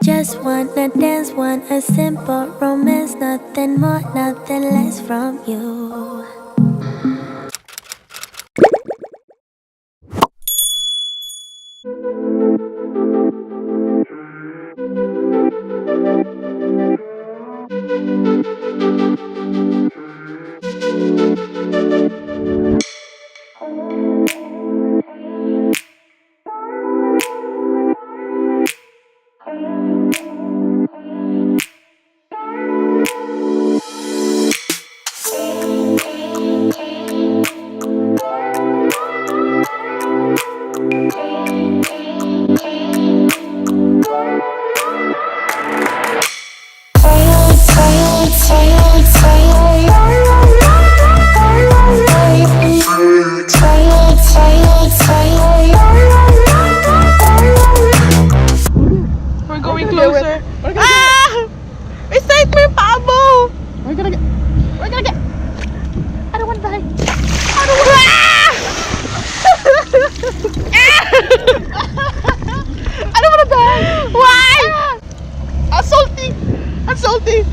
Just wanna dance, want a simple romance, nothing more, nothing less from you. We're going closer. It's like my pabo. We're gonna get. I don't want to die. I don't want to. I don't want to die. Why? I'm salty. I'm salty.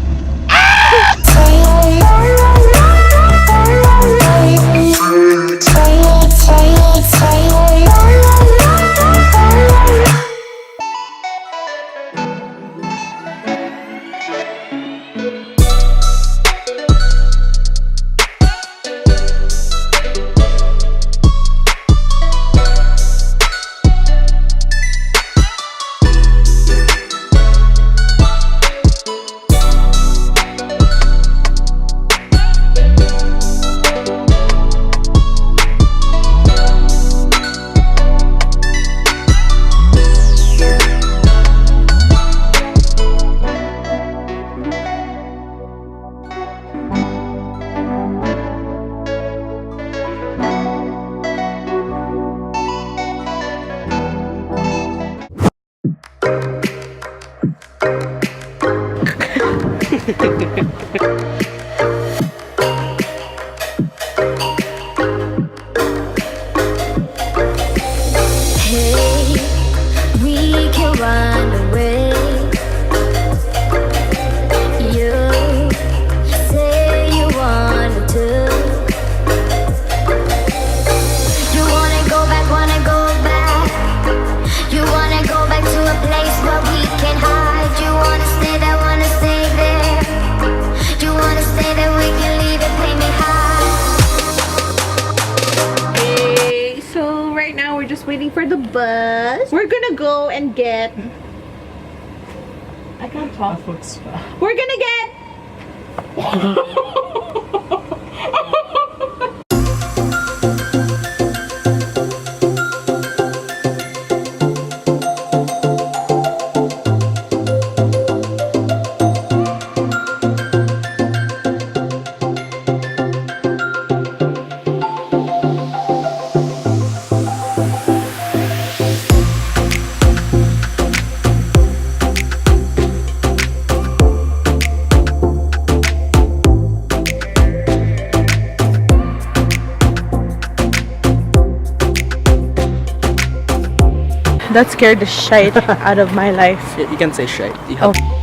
Hey, we can run away. You say you want to. You wanna go back, You wanna go back to a place where we can hide. You wanna stay there, You wanna stay there, we can leave it, pay me high. Okay, so right now we're just waiting for the bus. We're gonna go and get. I can't talk. We're gonna get. That scared the shite out of my life. You can say shit. Oh.